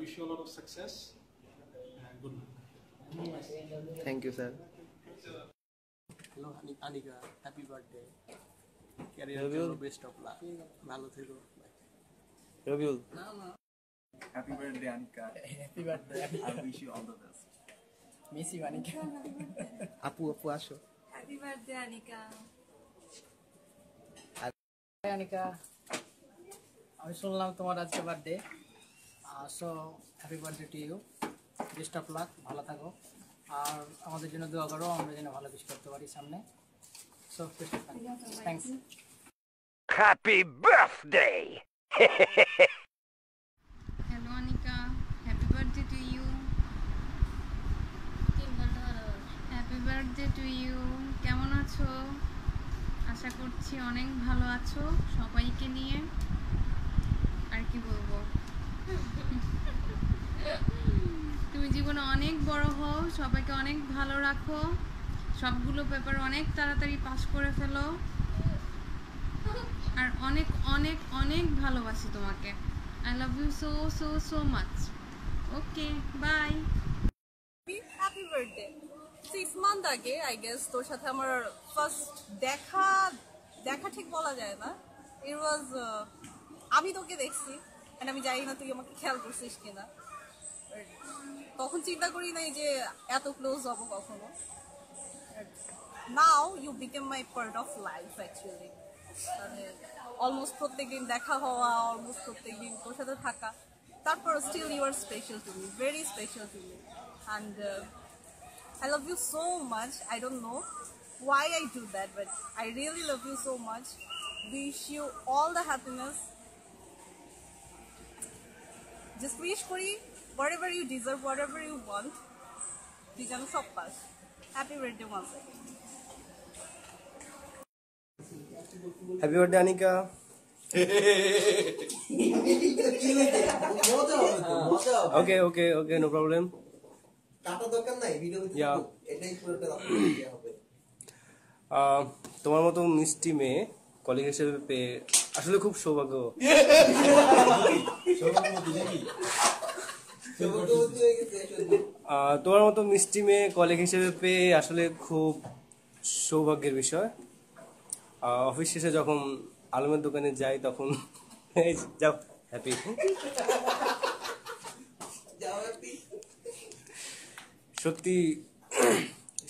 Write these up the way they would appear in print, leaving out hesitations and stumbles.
wish you a lot of success and good luck. Thank you, sir. Hello, Anika. Happy birthday. Career best of luck. Bhalo theko. Rabiul. Happy birthday, Anika. Happy birthday. I wish you all the best. Miss you, Anika. Apu asho. Happy birthday, Anika. Hi, Anika. আমি শুনলাম তোমার আজকে birthday so happy birthday to you best of luck ভালো থাকো আর আমাদের জন্য দোয়া করো আমরা যেন ভালো কিছু করতে পারি সামনে so best of lakh thanks Happy birthday! Hello, Anika. Happy birthday to you. Happy birthday to you. কেমন আছো? আশা করছি অনেক ভালো আছো সবাইকে নিয়ে আর কি বলবো তুমি জীবনে অনেক বড় হও সবাইকে অনেক ভালো রাখো সবগুলো পেপার অনেক তাড়াতাড়ি পাস করে ফেলো আর অনেক অনেক অনেক ভালোবাসি তোমাকে I love you so so so much okay bye happy birthday 6 month আগে আই গেস তোর সাথে আমার ফার্স্ট দেখা ঠিক বলা যায় না ইট ওয়াজ আমি তোকে দেখছি এন্ড আমি জানি না তুই আমাকে খেয়াল করছিস কিনা তখন চিন্তা করি নাই যে এত ক্লোজ হব কখনো now you became my part of life actually মানে অলমোস্ট প্রত্যেকদিন দেখা হওয়া অলমোস্ট প্রত্যেকদিন তোর সাথে থাকা তারপর still you are special to me very special to me and I love you so much. I don't know why I do that, but I really love you so much. Wish you all the happiness. Just wish for you whatever you deserve, whatever you want. Dijan sab pass. Happy birthday once again. Happy birthday, Anika. Okay, no problem. তোমার মতো মিষ্টি মেয়ে colleague হিসেবে পেয়ে আসলে খুব সৌভাগ্য তোমার মতো মিষ্টি মেয়ে কলিগ হিসেবে পেয়ে আসলে খুব সৌভাগ্যের বিষয় অফিস শেষে যখন আলমের দোকানে যাই তখন যাও হ্যাপি সত্যি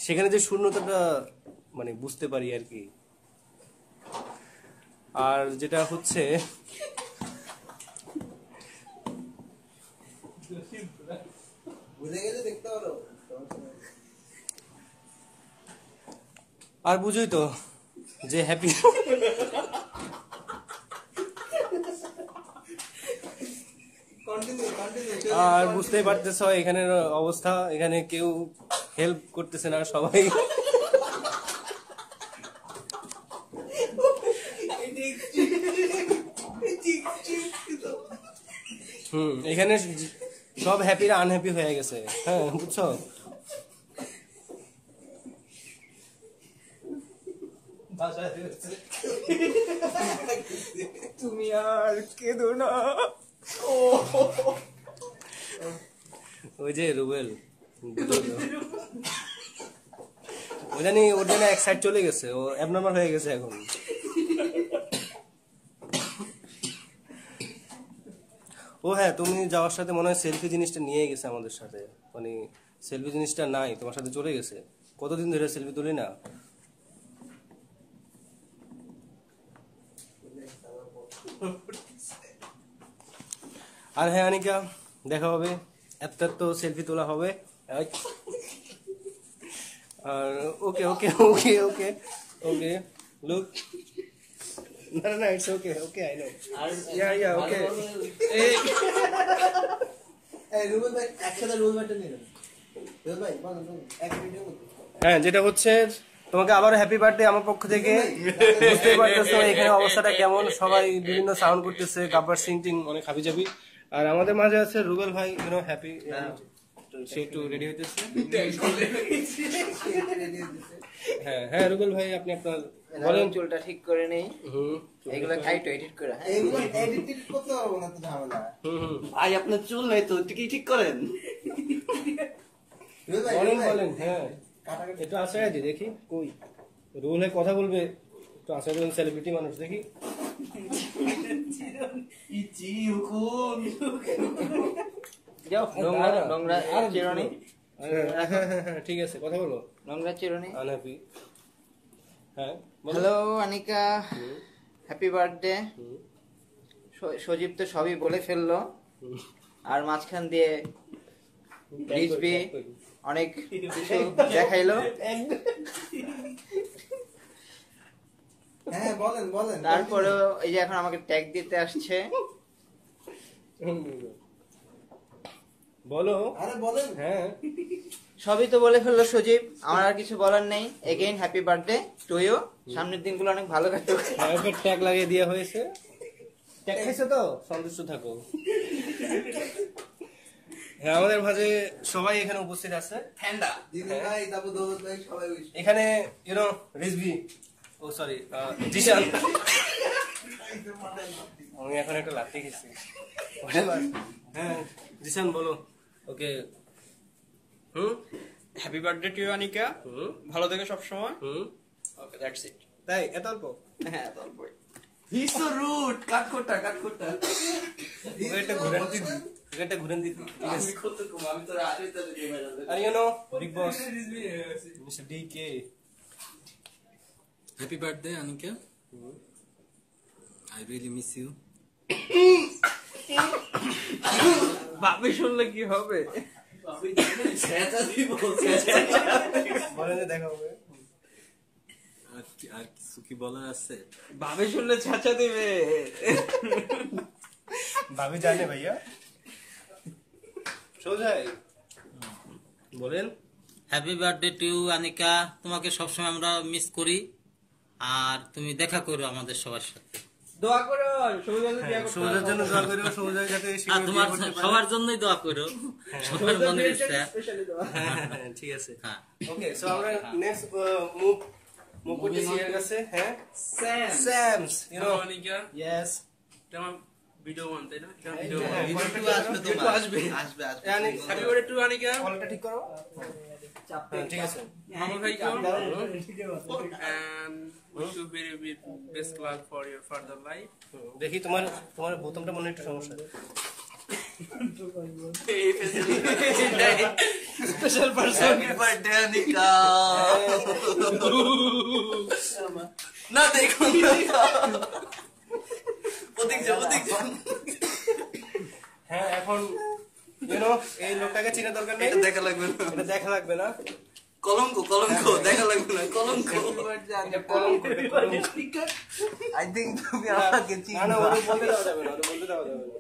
সেখানে যে শূন্যতাটা মানে বুঝতে পারি আর কি আর যেটা হচ্ছে আর বুঝোই তো যে হ্যাপি আর বুঝতেই পারতেছ এখানের অবস্থা এখানে কেউ হেল্প করতেছে না সবাই এখানে সব হ্যাপিরা আনহ্যাপি হয়ে গেছে হ্যাঁ বুঝছো তুমি আর কেঁদো না ওই যে রুবেল ওর জানি এক সাইড চলে গেছে ও অ্যাবনর্মাল হয়ে গেছে এখন ও হ্যাঁ তুমি যাওয়ার সাথে মনে হয় সেলফি জিনিসটা নিয়ে গেছে আমাদের সাথে মানে সেলফি জিনিসটা নাই তোমার সাথে চলে গেছে কতদিন ধরে সেলফি তুলি না আর হ্যাঁ আনিকা দেখা হবে এত তো সেলফি তোলা হবে আর okay okay okay okay okay look না it's okay okay I know yeah okay এই রুবেল ভাই একসাথে রুবেল ভাইটা নিয়ে নেন রুবেল ভাই বলেন এক ভিডিও হ্যাঁ যেটা হচ্ছে তোমাকে আবার হ্যাপি বার্থডে আমার পক্ষ থেকে বুঝতেই পারতেছো এখানে অবস্থাটা কেমন সবাই বিভিন্ন সাউন্ড করতেছে গাব্বার সিং টিং অনেক হাবি যাবি আর আমাদের মাঝে আছে রুবেল ভাই ইউনো হ্যাপি সে একটু রেডি হইতেছে হ্যাঁ হ্যাঁ রুবেল ভাই আপনি আপনার বলেন বলেন। চুলটা ঠিক করে নেই, হুম এগুলো কাইটো এডিট করে। হ্যাঁ এইগুলো এডিট করতে পারবো না তো ঝামেলা। হুম ভাই আপনার চুল নাই তো ঠিক করেন। বলেন বলেন। হ্যাঁ একটু আশ্রয় দি দেখি কই রুবেল ভাই কথা বলবে, একটু আশ্রয় দেবেন, সেলিব্রিটি মানুষ দেখি। ইচি হুকুম যাও, নোংরা চিরুনি, হ্যাঁ ঠিক আছে কথা বলো। নোংরা চিরুনি। আনহ্যাপি। হ্যাঁ হ্যালো আনিকা, হ্যাপি বার্থডে। সজীব তো সবই বলে ফেললো, আর মাঝখান দিয়ে রিজবি অনেক কিছু দেখাইলো। হ্যাঁ বলেন বলেন। তারপরেও এই যে এখন আমাকে ট্যাগ দিতে আসছে। বলো। আরে বলেন। হ্যাঁ সবই তো বলে ফেললো সজীব, আমার আর কিছু বলার নেই। Again happy birthday to you. সামনের দিনগুলো অনেক ভালো কাটুক। ট্যাগ লাগিয়ে দেওয়া হয়েছে। ট্যাগ খাইছো তো, সন্তুষ্ট থাকো। হ্যাঁ আমাদের মাঝে সবাই এখানে উপস্থিত আছে। ঠান্ডা দিদি ভাই, তারপর দৌলত ভাই, সবাই এখানে ইউনো রিজভি, ও সরি জিশান। আমি এখন একটা লাত্তি খেয়েছি। হ্যাঁ জিশান বলো। ওকে হ্যাপি বার্থডে টু আনিকা, ভালো থেকো সব সময়। Okay that's it. তাই এত অল্প? হ্যাঁ এত অল্পই। হি সো রুড, কাটকোটা এটা ঘুরেন দিদি, এটা ঘুরেন দিদি। আমি কত কম, আমি তো আগে তো দিই ভাই। আর you know big boss mister DK. Happy birthday, Anika. I really miss you. ভাবি শুনলে কি হবে? ছেঁচা দিব, বলেন যে দেখা হবে। আর কিছু কি বলার আছে? ভাবি শুনলে ছাঁচা দিবে। ভাবি জানে ভাইয়া। সোজাই বলেন। হ্যাপি বার্থডে টু আনিকা, তোমাকে সবসময় আমরা মিস করি, আর তুমি দেখা করো আমাদের সবার সাথে। দোয়া করো সৌজার সৌজার জন্য দোয়া করি, সৌজার যাতে আর তোমার সবার জন্যই দোয়া করো, সবার মনের ইচ্ছা। ঠিক আছে। হ্যাঁ ওকে সো আমরা নেক্সট মুভ করতেছি এর কাছে। হ্যাঁ স্যামস ইউ নো Anika, ইয়েস তোমার ভিডিও বান তাই না? ভিডিও আসবে আসবে হ্যাপি বার্থডে টু আনিকা। কলটা ঠিক করো। ঠিক আছে। মামুন ভাই and wish you very best luck for your further life. দেখি তোমার বোতামটা মনে একটু সমস্যা। Special person. Happy birthday Anika. না দেখুন ওদিক যাও। হ্যাঁ এখন ইউ নো এই লোকটাকে চিনা দরকার নেই, এটা দেখা লাগবে না, এটা দেখা লাগবে না। কলঙ্ক দেখা লাগবে না, কলঙ্ক। এটা কলঙ্ক। আই থিংক তুমি আমাকে না চিনো না ওটা বলতে দেওয়া যাবে না, ওটা বলতে দেওয়া যাবে না।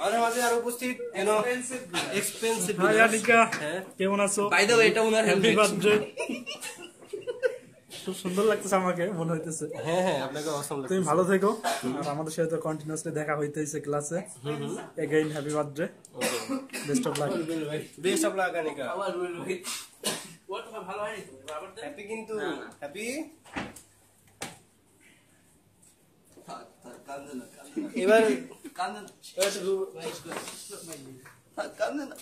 আমাদের মাঝে আর উপস্থিত you know expensive. Hi Anika, হ্যাঁ কেমন আছো? বাই দ্য ওয়ে এটা ওনার হ্যাপি বার্থডে। খুব সুন্দর লাগতেছে আমাকে, মনে হইতেছে। হ্যাঁ হ্যাঁ আপনাকে অসম লাগছে। তুমি ভালো থেকো, আর আমাদের সাথে তো কন্টিনিউয়াসলি দেখা হইতেছে ক্লাসে। Again happy birthday, best of lakh. Best of lakh Anika. আমার রুল ভাই What ভালো হয়নি তো বাবার দে। হ্যাপি কিন্তু হ্যাপি। কান্দে না এবার কান্দে না কান্দে না।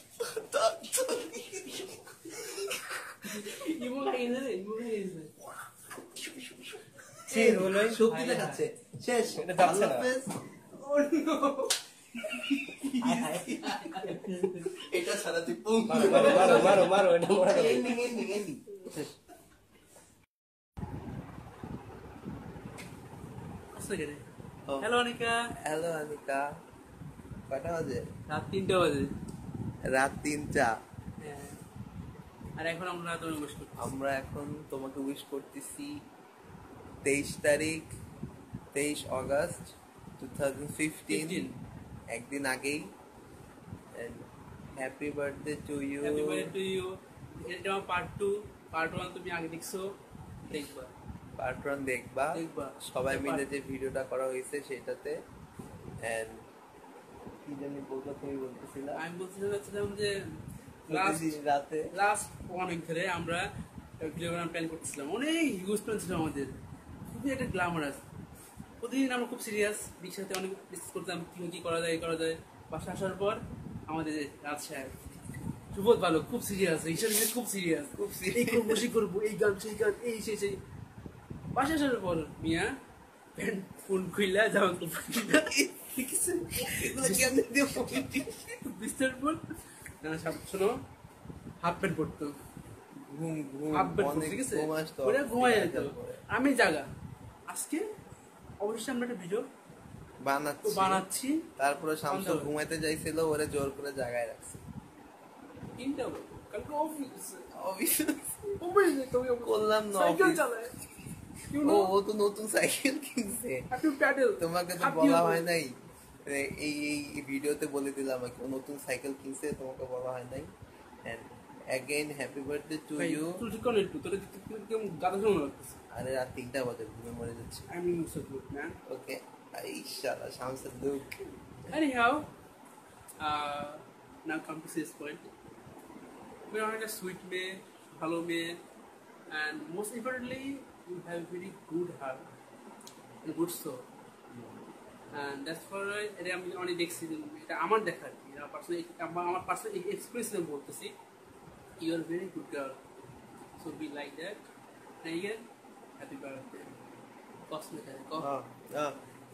ঠিক হলো। শক্তি দেখাচ্ছে, শেষ, এটা যাচ্ছে না। এটা ছাড়া তুই পুং মারো এটা মারো। Ending hello Anika. Hello Anika, কটা বাজে? রাত 3টা বাজে। রাত 3টা। আর এখন আমরা তো উইশ করছি। আমরা এখন তোমাকে উইশ করতেছি 23 তারিখ 23 অগস্ট 2015, একদিন আগেই। Happy birthday to you. Happy birthday to you. এটা পার্ট 2, পার্ট 1 তুমি আগে দেখছো, দেখবা। পার্ট 1 দেখবা সবাই মিলে যে ভিডিওটা করা হয়েছে সেটাতে। এন্ড কি জানি বলতো, তুমি বলতেছিলা? আমি বলতে চাচ্ছিলাম যে রাতে লাস্ট 1 উইক ধরে আমরা ভিডিও বানানোর প্ল্যান করতেছিলাম, অনেক হিউজ প্ল্যান ছিল আমাদের, খুবই একটা গ্ল্যামারাস। প্রতিদিন আমরা খুব সিরিয়াস, বিশের সাথে অনেক ডিসকাস করতাম কি করা যায়। বাসা আসার পর আমাদের রাজ সাহেব সুবোধ ভালো, খুব সিরিয়াস, হিসাব খুব সিরিয়াস, এই করবো সেই করবো, এই গান সেই গান, এই সেই। বাসা আসার পর মিয়া প্যান্ট ফোন খুইলা যাওয়া বিস্তার পর শোনো হাফ প্যান্ট পরতো, হাফ প্যান্ট পরতো, ঠিক আছে, ওরা ঘুমাই যেত, আমি জাগা। আজকে অবশ্যই আমরা একটা ভিডিও বানাচ্ছি। তারপরে শামসুর ঘুমাইতে যাইছিল, ওরে জোর করে জাগায় রাখছে। কালকে অফিস করলাম না, সাইকেল চালায়, ও তো নতুন সাইকেল কিনছে। তোমাকে তো বলা হয় নাই, এই ভিডিওতে বলে দিলাম আমাকে নতুন সাইকেল কিনছে, তোমাকে বলা হয় নাই। And again happy birthday to you. তুই কোন একটু তোর গাদা শোনা লাগতেছে। আরে রাত 3টা বাজে, ঘুমে মরে যাচ্ছে। I mean so good man. Okay, inshallah Shamsur look. Anyhow, now come to this point. We are a sweet man, hello man, and most importantly, you have very good heart and good soul. And that's for এটা আমি অনেক দেখছি, এটা আমার দেখা আর কি, আমার personal experience আমি বলতেছি। You are very good girl, so be like that. And again, happy birthday.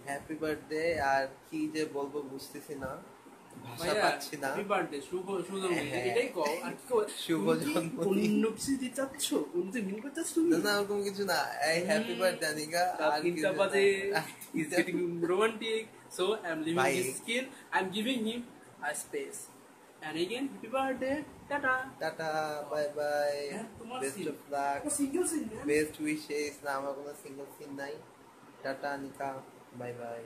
Happy birthday. আর কি যে বলবো বুঝতেছি না, ভাষা পাচ্ছি না। হ্যাপি বার্থডে, শুভ জন্মদিন, এটাই কও। আর কি কও? শুভ জন্মদিন। অন্য কিছু দিতে চাচ্ছ? অন্য কিছু মিন করতে চাচ্ছ তুমি? না ওরকম কিছু না। এই হ্যাপি বার্থডে আনিকা। আর কি বাজে, he's getting romantic, so I'm leaving his skill, I'm giving him a space. And again, happy birthday, tata. Tata, bye bye. Best of luck. Single scene, Best wishes. না আমার কোনো সিঙ্গেল সিন নাই। Tata Anika, bye bye.